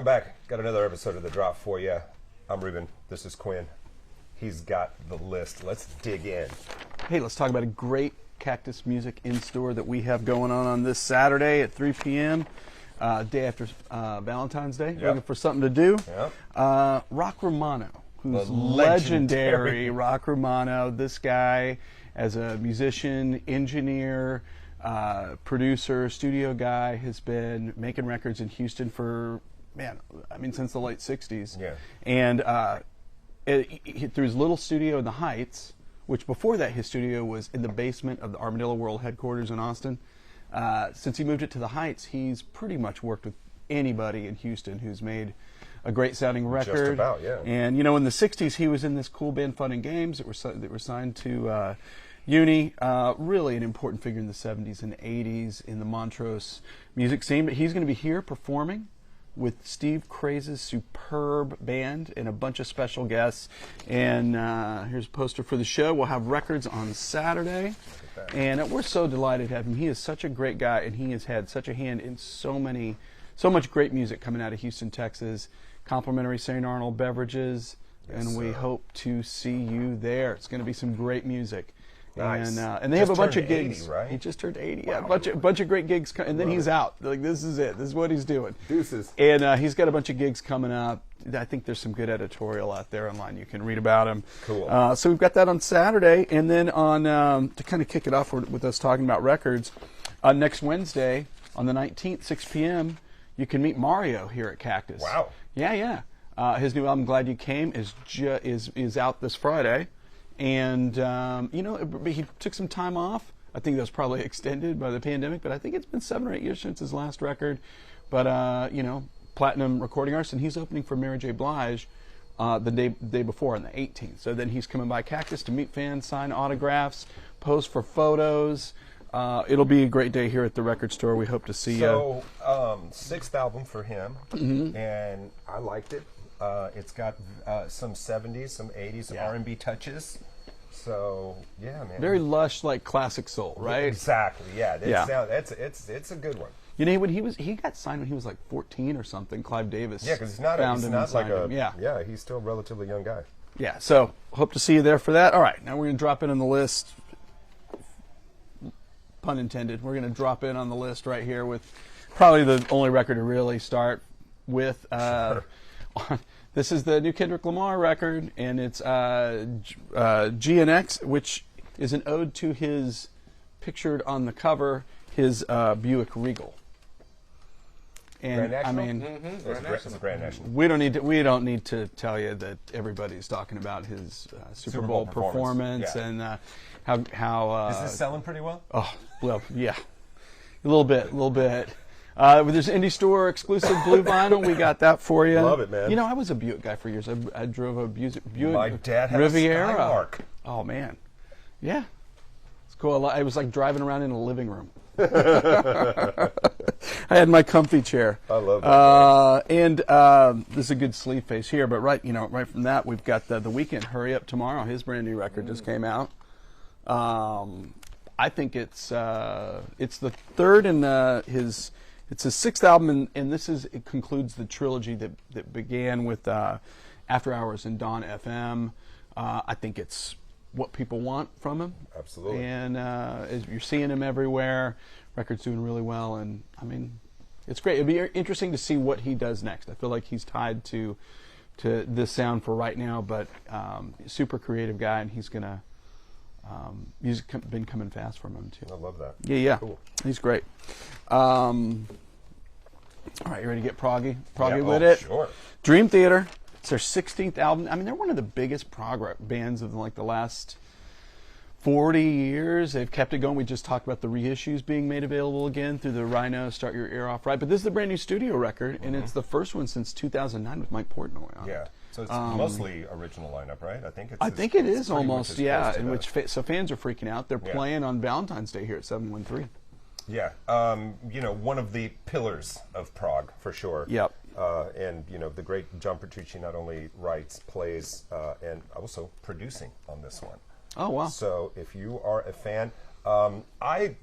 Welcome back. Got another episode of The Drop for you. I'm Ruben. This is Quinn. He's got the list. Let's dig in. Hey, let's talk about a great Cactus music in-store that we have going on this Saturday at 3 p.m., day after Valentine's Day. Yep. Looking for something to do. Yep. Rock Romano, who's The legendary Rock Romano. This guy, as a musician, engineer, producer, studio guy, has been making records in Houston for, since the late 60s. Yeah. And through his little studio in the Heights, which before that his studio was in the basement of the Armadillo World headquarters in Austin. Since he moved it to the Heights, he's pretty much worked with anybody in Houston who's made a great sounding record. Just about, yeah. And in the 60s he was in this cool band Fun and Games that were signed to Uni. Really an important figure in the 70s and 80s in the Montrose music scene. But he's going to be here performing with Steve Craze's superb band and a bunch of special guests. And here's a poster for the show. We'll have records on Saturday. And we're so delighted to have him. He is such a great guy, and he has had such a hand in so much great music coming out of Houston, Texas. Complimentary St. Arnold beverages. Yes, and we sir. hope to see you there. It's going to be some great music. Nice. And they have a bunch of gigs. 80, right? He just turned 80. Wow. Yeah, a bunch of great gigs, and then he's out. Like, this is it. This is what he's doing. Deuces. And he's got a bunch of gigs coming up. I think there's some good editorial out there online. You can read about him. Cool. So we've got that on Saturday, and then on to kind of kick it off with us talking about records, next Wednesday on the 19th, 6 p.m. you can meet Mario here at Cactus. Wow. Yeah. His new album "Glad You Came" is out this Friday. And, he took some time off. I think that was probably extended by the pandemic, but I think it's been 7 or 8 years since his last record. But, platinum recording artist, and he's opening for Mary J. Blige the day before on the 18th. So then he's coming by Cactus to meet fans, sign autographs, pose for photos. It'll be a great day here at the record store. We hope to see you. So, sixth album for him, and I liked it. It's got some 70s, some 80s, some R&B touches. So, yeah, man. Very lush, like classic soul, right? Exactly, yeah. It's a good one. When he got signed when he was like 14 or something. Clive Davis. Yeah, because he's not like a he's still a relatively young guy. Yeah, so hope to see you there for that. All right, now we're going to drop in on the list. Pun intended. We're going to drop in on the list right here with probably the only record to really start with. Sure. This is the new Kendrick Lamar record, and it's GNX, which is an ode to his, pictured on the cover, his Buick Regal. And Grand National? I mean, It's a Grand National. we don't need to tell you that everybody's talking about his Super Bowl performance yeah. and how Is this selling pretty well? Oh, well, yeah, a little bit. There's Indie Store exclusive blue vinyl. We got that for you. Love it, man. I was a Buick guy for years. I drove a Buick My dad had Riviera. a Skylark. Oh man, yeah, it's cool. I was like driving around in a living room. I had my comfy chair. I love that. And this is a good sleeve face here, but right from that we've got the Weeknd. Hurry Up Tomorrow. His brand new record just came out. I think it's the third in his. It's his sixth album, and it concludes the trilogy that began with After Hours and Dawn FM. I think it's what people want from him. Absolutely. And as you're seeing him everywhere. Record's doing really well, and I mean, it's great. It'll be interesting to see what he does next. I feel like he's tied to this sound for right now, but super creative guy, and he's gonna. Music's been coming fast from him too. I love that. Yeah. Cool. He's great. All right, you ready to get proggy with it? Sure. Dream Theater. It's their 16th album. I mean, they're one of the biggest prog rock bands of like the last 40 years. They've kept it going. We just talked about the reissues being made available again through the Rhino Start Your Ear Off Right. But this is the brand new studio record, and it's the first one since 2009 with Mike Portnoy on it. Yeah. So it's mostly original lineup, right? I think it is pretty almost, much yeah. as In close which so fans are freaking out. They're playing on Valentine's Day here at 713. Yeah, one of the pillars of prog for sure. Yep. And the great John Petrucci not only writes, plays, and also producing on this one. Oh wow. So if you are a fan, I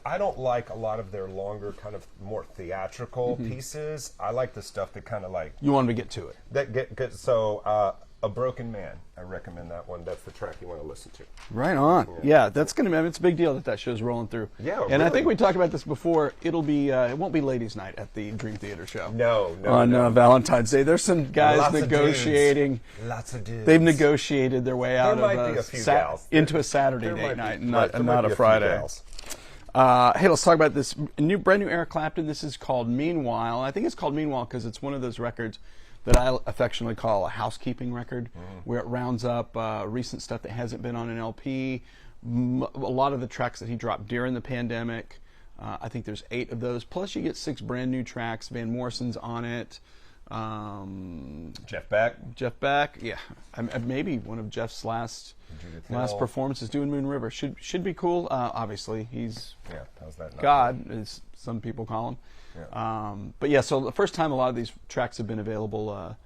I don't like a lot of their longer, kind of more theatrical pieces. I like the stuff that kind of like You want to get to it. So A Broken Man, I recommend that one. That's the track you want to listen to. Right on. Yeah, that's going to be, it's a big deal that show's rolling through. Yeah, and I really. think we talked about this before. It'll be, it won't be ladies' night at the Dream Theater show. No. On Valentine's Day. There's some guys Lots negotiating. Lots of dudes. They've negotiated their way out might of be a few gals. into a Saturday There might night, be- not there might be a few Friday. gals. Hey, let's talk about this brand new Eric Clapton. This is called Meanwhile. I think it's called Meanwhile because it's one of those records that I affectionately call a housekeeping record, where it rounds up recent stuff that hasn't been on an LP. A lot of the tracks that he dropped during the pandemic. I think there's 8 of those. Plus, you get 6 brand new tracks. Van Morrison's on it. Jeff Beck. Yeah, maybe one of Jeff's last Hill. performances doing Moon River. Should be cool. Obviously, he's How's that? Not God, as some people call him. Yeah. But yeah, so the first time a lot of these tracks have been available,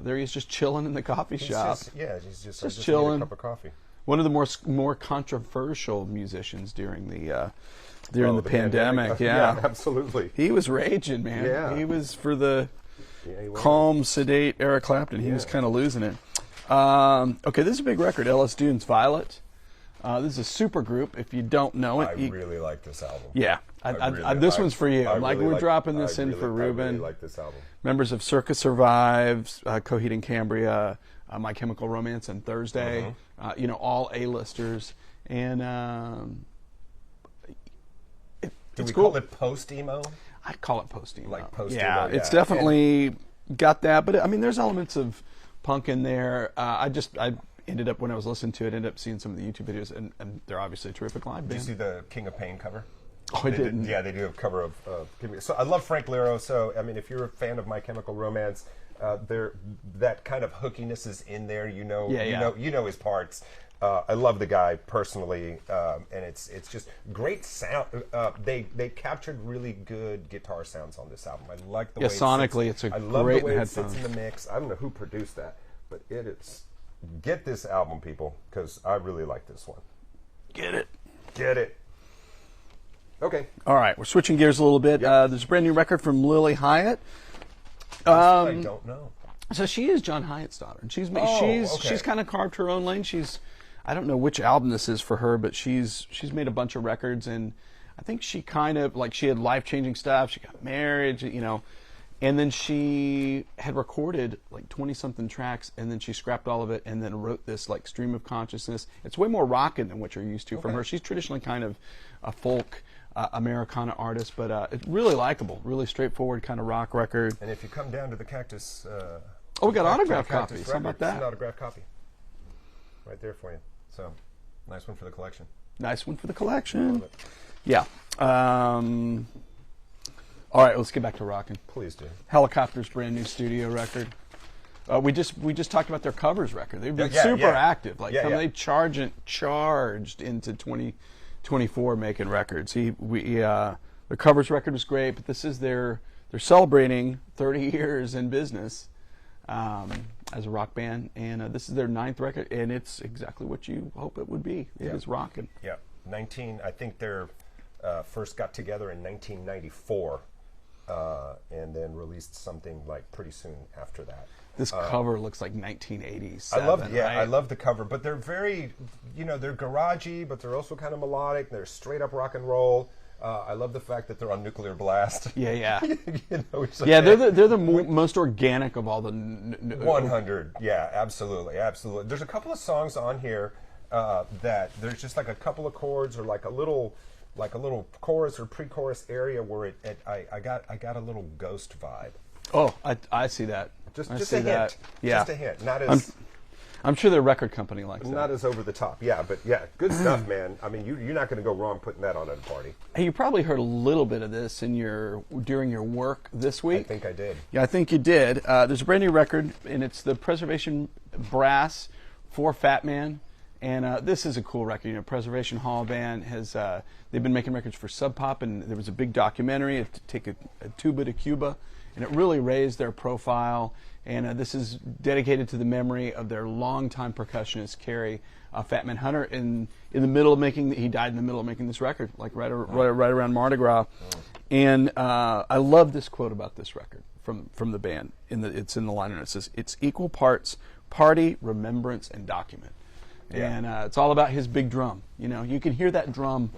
there he is just chilling in the coffee shop. He's just chilling. Need a cup of coffee. One of the more controversial musicians during the pandemic. Yeah, absolutely. He was raging, man. Yeah. He was for the He was. calm, sedate Eric Clapton. He was kind of losing it. Okay, this is a big record. Ellis Dune's Violet. This is a super group. If you don't know it, I really like this album. yeah. This one's for you. We're dropping this I in for Ruben. I really like this album. Members of Circa Survives, Coheed and Cambria, My Chemical Romance, and Thursday. All A-listers. And Do we cool. call it post-emo? I'd call it post-emo. Like post-emo, Yeah, yeah. it's definitely got that. But, I mean, there's elements of punk in there. I ended up, when I was listening to it, ended up seeing some of the YouTube videos, and they're obviously a terrific live Did you band. see the King of Pain cover? Oh, I didn't. Yeah, they do a cover of. So I love Frank Lero. So I mean, if you're a fan of My Chemical Romance, that kind of hookiness is in there. You know his parts. I love the guy personally, and it's just great sound. They captured really good guitar sounds on this album. I like the way sonically, it sits. it's a I love great the way it headphones. sits in the mix. I don't know who produced that, but it is. Get this album, people, because I really like this one. Get it. Get it. Okay. All right, we're switching gears a little bit. There's a brand new record from Lily Hyatt. I don't know. So she is John Hyatt's daughter, and she's okay. kind of carved her own lane. I don't know which album this is for her, but she's made a bunch of records, and I think she kind of she had life-changing stuff. She got married, and then she had recorded 20-something tracks, and then she scrapped all of it, and then wrote this stream of consciousness. It's way more rockin' than what you're used to from her. She's traditionally kind of a folk Americana artist, but it's really likable, really straightforward kind of rock record. And if you come down to the Cactus, we got autographed Cactus copies. How about Records, that? An autographed copy, right there for you. So, nice one for the collection. Nice one for the collection. Love it. Yeah. All right, let's get back to rocking. Please do. Helicopter's brand new studio record. We just talked about their covers record. They've been Yeah, super yeah. active. Yeah. They charged into 2024 making records. The covers record was great, but this is they're celebrating 30 years in business as a rock band, and this is their 9th record, and it's exactly what you hope it would be. It is rocking. Yeah, I think they're first got together in 1994, and then released something pretty soon after that. This cover looks like 1987. I love the cover, but they're very, they're garagey, but they're also kind of melodic. They're straight up rock and roll. I love the fact that they're on Nuclear Blast. Yeah. It's Yeah, they're the most organic of all the 100. Yeah, absolutely. There's a couple of songs on here that there's just a couple of chords or a little chorus or pre-chorus area where I got a little Ghost vibe. Oh, I see that. Just see a that. hint. Yeah. Just a hint. Not as I'm sure their record company likes that. not as over the top. Yeah, but yeah, good stuff, man. I mean, you're not going to go wrong putting that on at a party. Hey, you probably heard a little bit of this during your work this week. I think I did. Yeah, I think you did. There's a brand new record, and it's the Preservation Brass for Fat Man. And this is a cool record. Preservation Hall Band has they've been making records for Sub Pop, and there was a big documentary, Take a Tuba to Cuba, and it really raised their profile. And this is dedicated to the memory of their longtime percussionist, Kerry Fat Man Hunter, in the middle of making, he died in the middle of making this record, like right around Mardi Gras. And I love this quote about this record from the band. It's in the liner. It says, "It's equal parts party, remembrance, and document." Yeah. And it's all about his big drum. You know, you can hear that drum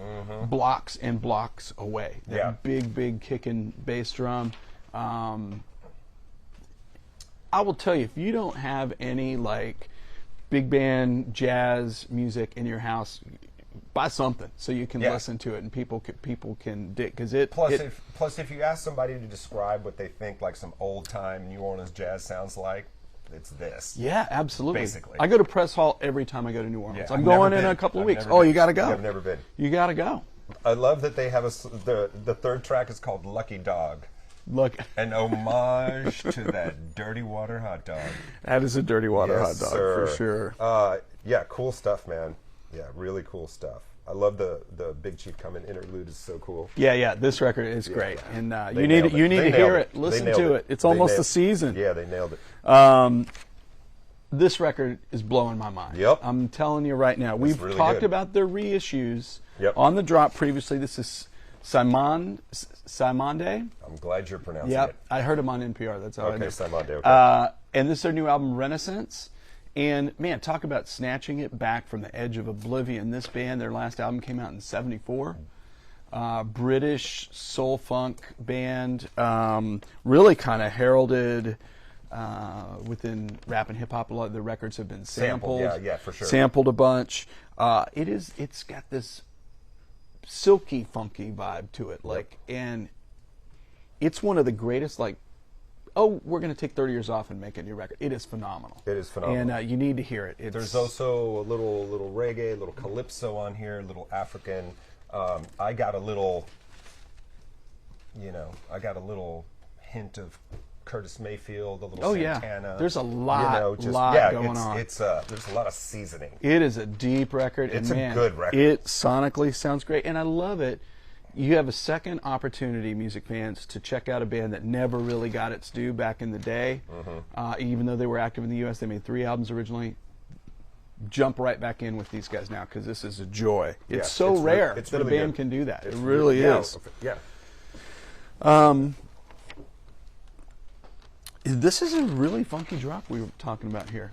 blocks and blocks away. That big kicking bass drum. I will tell you, if you don't have any like big band jazz music in your house, buy something so you can listen to it and people can dig, because it. Plus, if you ask somebody to describe what they think like some old time New Orleans jazz sounds like, it's this. Yeah, absolutely. Basically, I go to Press Hall every time I go to New Orleans. I'm going in a couple of weeks. Oh, you got to go. I've never been. You got to go. I love that they have the third track is called Lucky Dog. Look, an homage to that Dirty Water hot dog. That is a Dirty Water hot dog, sir. for sure. Yeah, cool stuff, man. Yeah, really cool stuff. I love the Big Chief Coming interlude is so cool. Yeah, this record is great, and you need to hear it. Listen to it. It's almost a season. Yeah, they nailed it. This record is blowing my mind. Yep. I'm telling you right now. We've really talked good. about their reissues on the drop previously. This is Simonde. I'm glad you're pronouncing it. I heard him on NPR. That's how I know. Simonde. Okay. And this is their new album, Renaissance. And man, talk about snatching it back from the edge of oblivion. This band, their last album came out in '74. British soul funk band, really kind of heralded within rap and hip hop. A lot of the records have been sampled. Yeah, for sure. Sampled a bunch. It's got this silky, funky vibe to it, and it's one of the greatest. We're going to take 30 years off and make a new record. It is phenomenal. It is phenomenal, and you need to hear it. There's also a little reggae, a little calypso on here, a little African. I got a little hint of Curtis Mayfield, a little Santana. Yeah. There's a lot, going on. There's a lot of seasoning. It is a deep record. It's a good record. It sonically sounds great, and I love it. You have a second opportunity, music fans, to check out a band that never really got its due back in the day. Even though they were active in the U.S., they made 3 albums originally. Jump right back in with these guys now, because this is a joy. It's rare that a band can do that. It really is. Yeah. This is a really funky drop we were talking about here.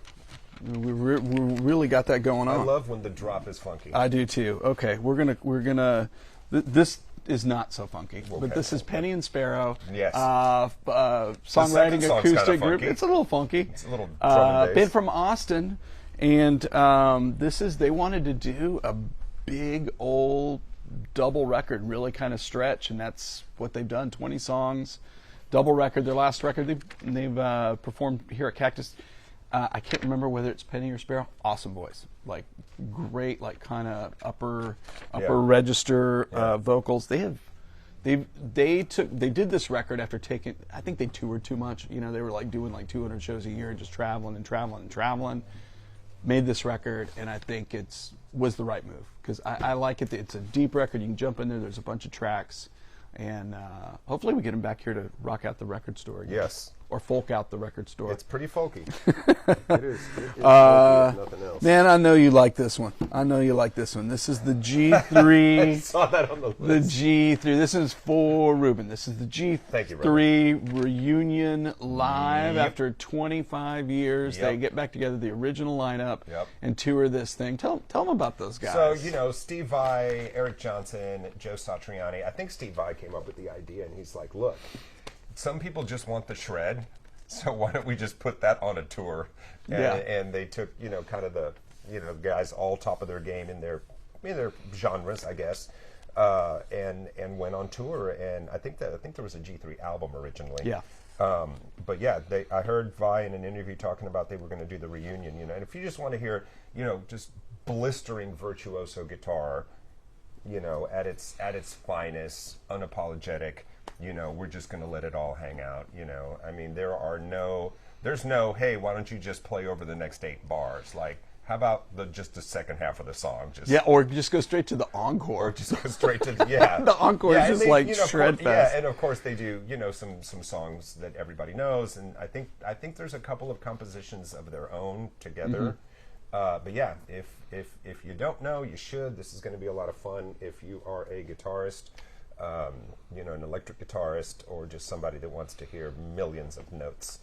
We really got that going on. I love when the drop is funky. I do too. Okay, we're gonna. This is not so funky, but this is Penny and Sparrow. Yes. Songwriting acoustic group. It's a little funky. It's a little drum and bass. Band from Austin, and they wanted to do a big old double record, really kind of stretch, and that's what they've done. 20 songs, double record. Their last record they've performed here at Cactus. I can't remember whether it's Penny or Sparrow. Awesome voice, great, kind of upper register vocals. They did this record after taking. I think they toured too much. They were doing 200 shows a year, just traveling and traveling and traveling. Made this record, and I think was the right move, because I like it. It's a deep record. You can jump in there. There's a bunch of tracks, and hopefully we get them back here to rock out the record store again. Yes. Or folk out the record store. It's pretty folky. It is. Nothing else. Man, I know you like this one. This is the G3. I saw that on the list. The G3. This is for Ruben. This is the G3 Thank you, Ruben. reunion live after 25 years. They get back together, the original lineup, and tour this thing. Tell them about those guys. So, Steve Vai, Eric Johnson, Joe Satriani. I think Steve Vai came up with the idea, and he's like, look, some people just want the shred, so why don't we just put that on a tour? And they took, kind of the, guys all top of their game in their genres, I guess, and went on tour. And I think there was a G3 album originally. Yeah. But yeah, I heard Vi in an interview talking about they were going to do the reunion. And if you just want to hear, just blistering virtuoso guitar, at its finest, unapologetic. We're just going to let it all hang out. I mean, there's no, hey, why don't you just play over the next 8 bars? How about just the second half of the song? Or just go straight to the encore. Or just go straight to the encore is just like shred fest. Yeah, and of course they do some songs that everybody knows, and I think there's a couple of compositions of their own together. But yeah, if you don't know, you should. This is going to be a lot of fun if you are a guitarist, an electric guitarist, or just somebody that wants to hear millions of notes.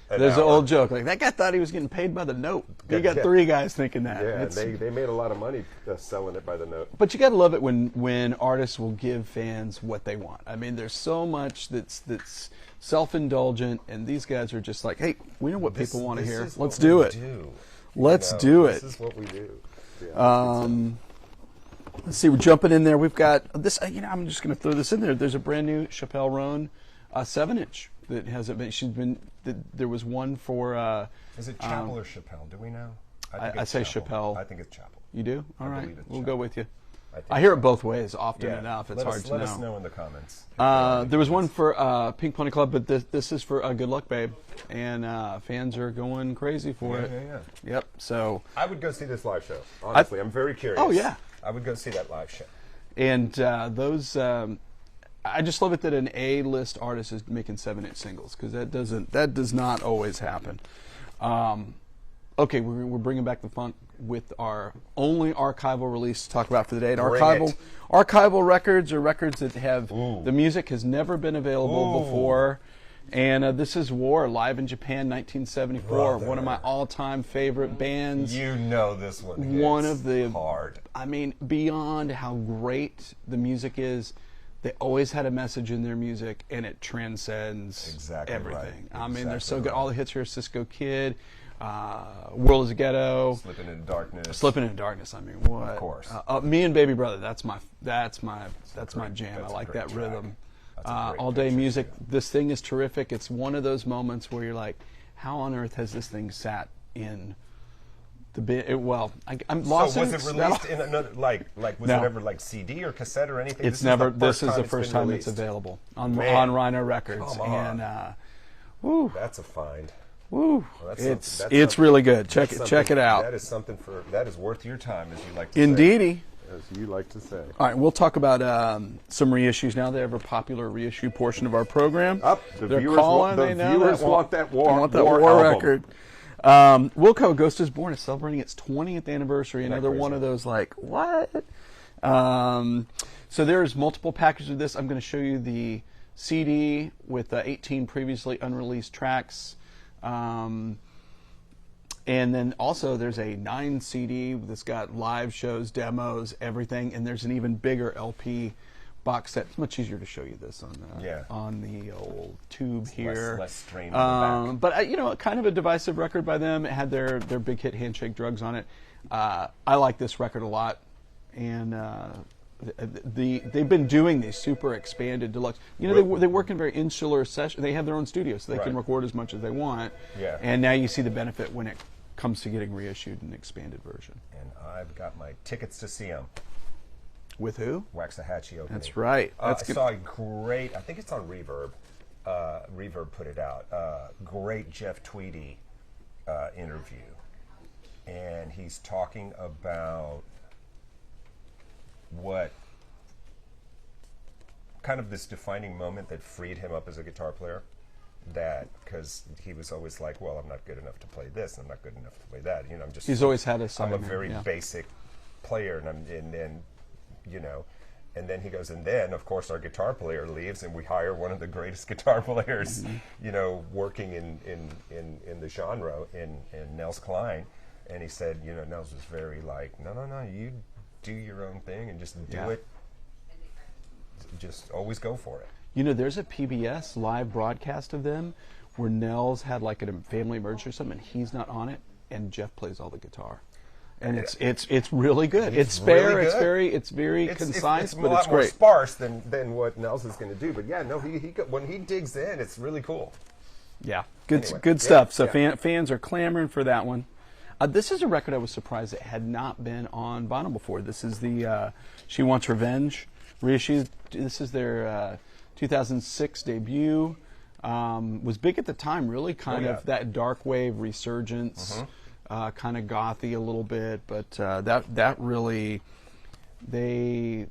There's an old joke like that guy thought he was getting paid by the note. You got three guys thinking that. Yeah, they made a lot of money selling it by the note. But you got to love it when artists will give fans what they want. I mean, there's so much that's self-indulgent, and these guys are just like, hey, we know what people want to hear. Let's do it. Let's do it. This is what we do. Yeah, let's see. We're jumping in there. We've got this. I'm just going to throw this in there. There's a brand new Chappelle Roan 7-inch. That hasn't been. There was one for. Is it Chappell or Chappelle? Do we know? I say Chappelle. I think it's Chappell. You do? All right. We'll go with you. I hear it both ways often enough. It's hard to know. Let us know in the comments. There was one for Pink Pony Club, but this is for Good Luck Babe, and fans are going crazy for it. Yeah. Yep. So I would go see this live show. Honestly, I'm very curious. Oh yeah. I would go see that live show. And those. I just love it that an A-list artist is making 7-inch singles, because that does not always happen. Okay, we're bringing back the funk with our only archival release to talk about for the day. And archival records are records that have the music has never been available before. And this is War, live in Japan, 1974. Brother. One of my all-time favorite bands. You know this one. One of the hard. I mean, beyond how great the music is. They always had a message in their music, and it transcends everything. Right. I mean, they're so good. All the hits here: Cisco Kid, World is a Ghetto, Slipping into Darkness. Slipping into Darkness. I mean, what? Of course. Me and Baby Brother. That's my jam. I like that rhythm. All Day Music. This thing is terrific. It's one of those moments where you're like, how on earth has this thing sat in? I'm lost. So was it released in another was it ever CD or cassette or anything? It's never. This is the first time it's available on Rhino Records. Come on. And that's a find. Woo! Well, it's really good. Check it out. That is worth your time, as you like to Indeedy. say. As you like to say. All right, we'll talk about some reissues now. The ever popular reissue portion of our program. They're calling. The viewers want that War record. Wilco, Ghost is Born is celebrating its 20th anniversary. Another one of those what? So there's multiple packages of this. I'm going to show you the CD with 18 previously unreleased tracks. And then also there's a 9 CD that's got live shows, demos, everything. And there's an even bigger LP box set. It's much easier to show you this on the old tube here. Less strain on the back. But kind of a divisive record by them. It had their big hit Handshake Drugs on it. I like this record a lot, and they've been doing these super expanded deluxe. They work in very insular session. They have their own studio, so they can record as much as they want. Yeah. And now you see the benefit when it comes to getting reissued in an expanded version. And I've got my tickets to see them. With who? Waxahachie opening. That's right. I saw a great, I think it's on Reverb. Reverb put it out. Great Jeff Tweedy interview. And he's talking about what kind of this defining moment that freed him up as a guitar player. Because he was always like, well, I'm not good enough to play this, and I'm not good enough to play that. He's always had a side. I'm a very basic player, and then he goes, and then of course our guitar player leaves, and we hire one of the greatest guitar players, working in the genre, in Nels Cline, and he said, Nels was very no, you do your own thing and just do it, just always go for it. There's a PBS live broadcast of them where Nels had a family emergency or something, and he's not on it, and Jeff plays all the gutar. And it's really good. It's fair. Really it's very concise, but it's great. It's a lot more sparse than what Nels is going to do. But when he digs in, it's really cool. Yeah, good stuff. So fans are clamoring for that one. This is a record I was surprised it had not been on vinyl before. This is the She Wants Revenge reissue. This is their 2006 debut. Was big at the time. Really, kind of that dark wave resurgence. kind of gothy a little bit, but that really they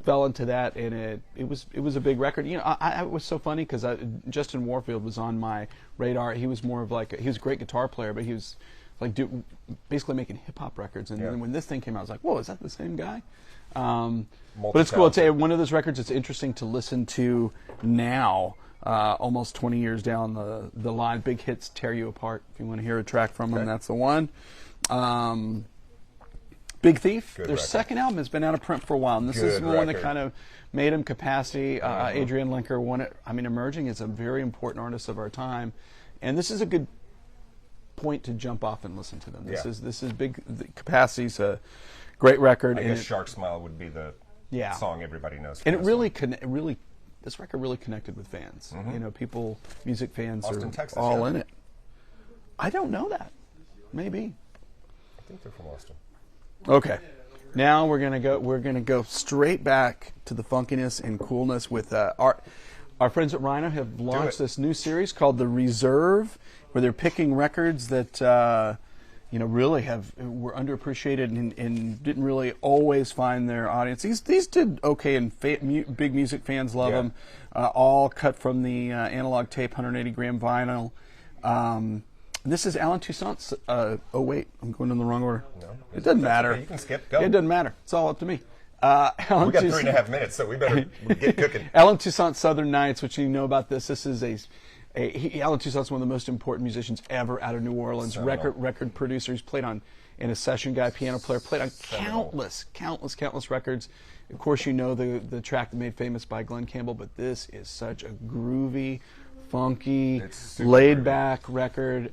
fell into that, and it was a big record. You know, it was so funny because Justin Warfield was on my radar. He was more of like he was a great guitar player, but he was like basically making hip hop records. And then when this thing came out, I was like, whoa, is that the same guy? But it's cool. It's one of those records that's interesting to listen to now, almost 20 years down the line. Big hits tear you apart. If you want to hear a track from them, that's the one. Big Thief, their second album has been out of print for a while, and this is the one that kind of made him capacity. Adrian Linker won it. I mean, emerging as a very important artist of our time, and this is a good point to jump off and listen to them. This is big. Capacity's a great record. I guess Shark Smile would be the song everybody knows. And this record really connected with fans. You know, music fans Austin, are Texas, all in it. I don't know that. Maybe. I think they're from Austin. Okay, now we're gonna go straight back to the funkiness and coolness with our friends at Rhino have launched this new series called The Reserve, where they're picking records that really were underappreciated and didn't really always find their audience. These did okay, and big music fans love them. All cut from the analog tape, 180 gram vinyl. This is Alan Toussaint's. Oh wait, I'm going in the wrong order. No, it doesn't matter. Okay, you can skip. Go. It doesn't matter. It's all up to me. We got 3.5 minutes, so we better get cooking. Alan Toussaint's Southern Nights, which you know about this. This is Alan Toussaint's one of the most important musicians ever out of New Orleans. Record producer. He's played on, and a session guy, piano player. Played on countless records. Of course, you know the track that made famous by Glenn Campbell, but this is such a groovy, funky, laid-back record.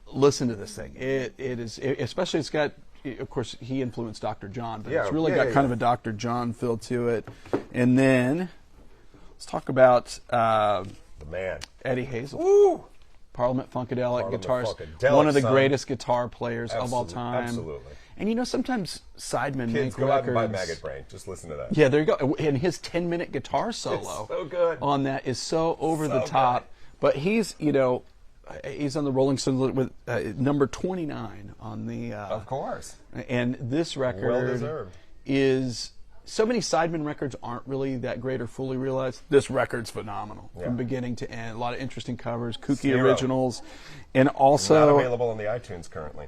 Listen to this thing. It is, especially it's got, of course, he influenced Dr. John, but it's really got kind of a Dr. John feel to it. And then let's talk about the man, Eddie Hazel. Woo! Parliament Funkadelic guitarist, one of the greatest guitar players of all time. Absolutely. And you know, sometimes sidemen make records. Go out and buy Maggot Brain. Just listen to that. Yeah, there you go. And his 10-minute guitar solo so good. On that is so over the top. Good. But he's on the Rolling Stones with number 29 on the. Of course. And this record is. So many sidemen records aren't really that great or fully realized. This record's phenomenal from beginning to end. A lot of interesting covers, kooky originals, and also not available on the iTunes currently.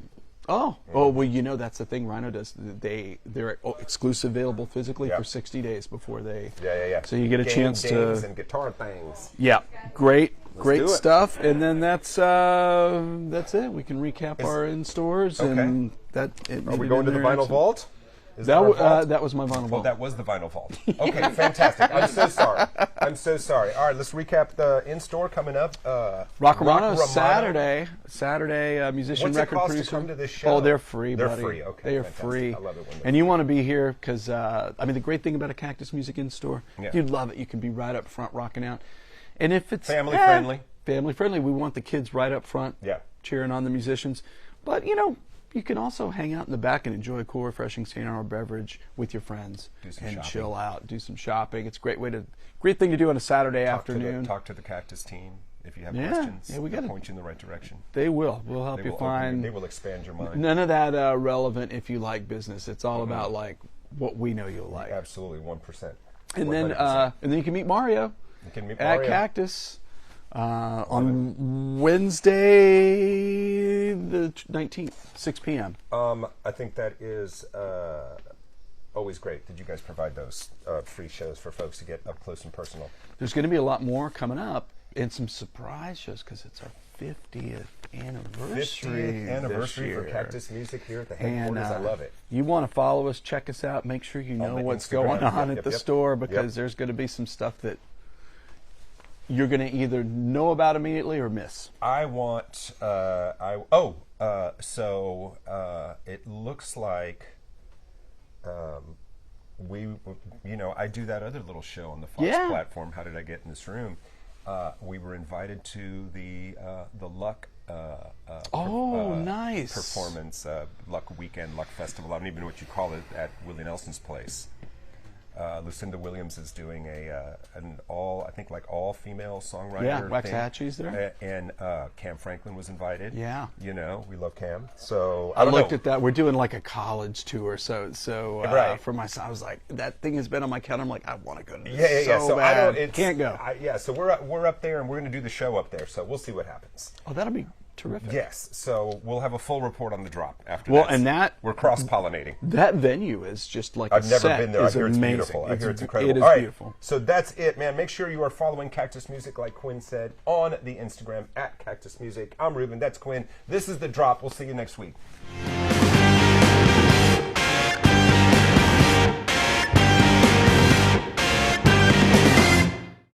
Oh, well, you know that's the thing Rhino does. They're exclusive available physically for 60 days before they. Yeah. So you get a chance to. And guitar things. Yeah, great stuff. And then that's it. We can recap our in stores and that. Are we going to the Vinyl Vault? That was my vinyl vault. Oh, that was the vinyl vault. Okay, fantastic. I'm so sorry. All right, let's recap the in-store coming up. Rock Romano, Saturday, musician, record producer. To come to this show? Oh, they're free, They're buddy. free, okay. They are fantastic. free. I love it when and you want to be here because, the great thing about a Cactus Music in-store, you love it. You can be right up front rocking out. And if it's family friendly, we want the kids right up front cheering on the musicians. But, you can also hang out in the back and enjoy a cool, refreshing 16-hour beverage with your friends and chill out, do some shopping. It's a great thing to do on a Saturday afternoon. Talk to the Cactus team if you have questions. Yeah, they'll point you in the right direction. They will. We'll help you find. They will expand your mind. None of that relevant if you like business. It's all about what we know you'll like. Absolutely, 1%. And then you can meet Mario. At Cactus. On Wednesday the 19th, 6 p.m. I think that is always great. Did you guys provide those free shows for folks to get up close and personal? There's going to be a lot more coming up and some surprise shows because it's our 50th anniversary. 50th anniversary for Cactus Music here at the headquarters. I love it. You want to follow us, check us out, make sure you know what's going on at the store because there's going to be some stuff that you're going to either know about immediately or miss. I want. So it looks like I do that other little show on the Fox platform. How did I get in this room? We were invited to the Luck. Nice performance. Luck Weekend, Luck Festival. I don't even know what you call it at Willie Nelson's place. Lucinda Williams is doing an all female songwriter. Yeah, Waxahachie's there. And Cam Franklin was invited. Yeah. You know, we love Cam. So I looked at that. We're doing like a college tour. So right. for my son, I was like, that thing has been on my calendar. I'm like, I want to go to this. Yeah. So bad. Can't go. So we're up there and we're going to do the show up there. So we'll see what happens. Oh, that'll be terrific. Yes, so we'll have a full report on the drop after Well, and that we're cross-pollinating. That venue is just like I've never set been there. I hear it's amazing. beautiful. I hear it's incredible. It is All right, beautiful. So that's it, man. Make sure you are following Cactus Music, like Quinn said, on the Instagram at Cactus Music. I'm Ruben. That's Quinn. This is the drop. We'll see you next week.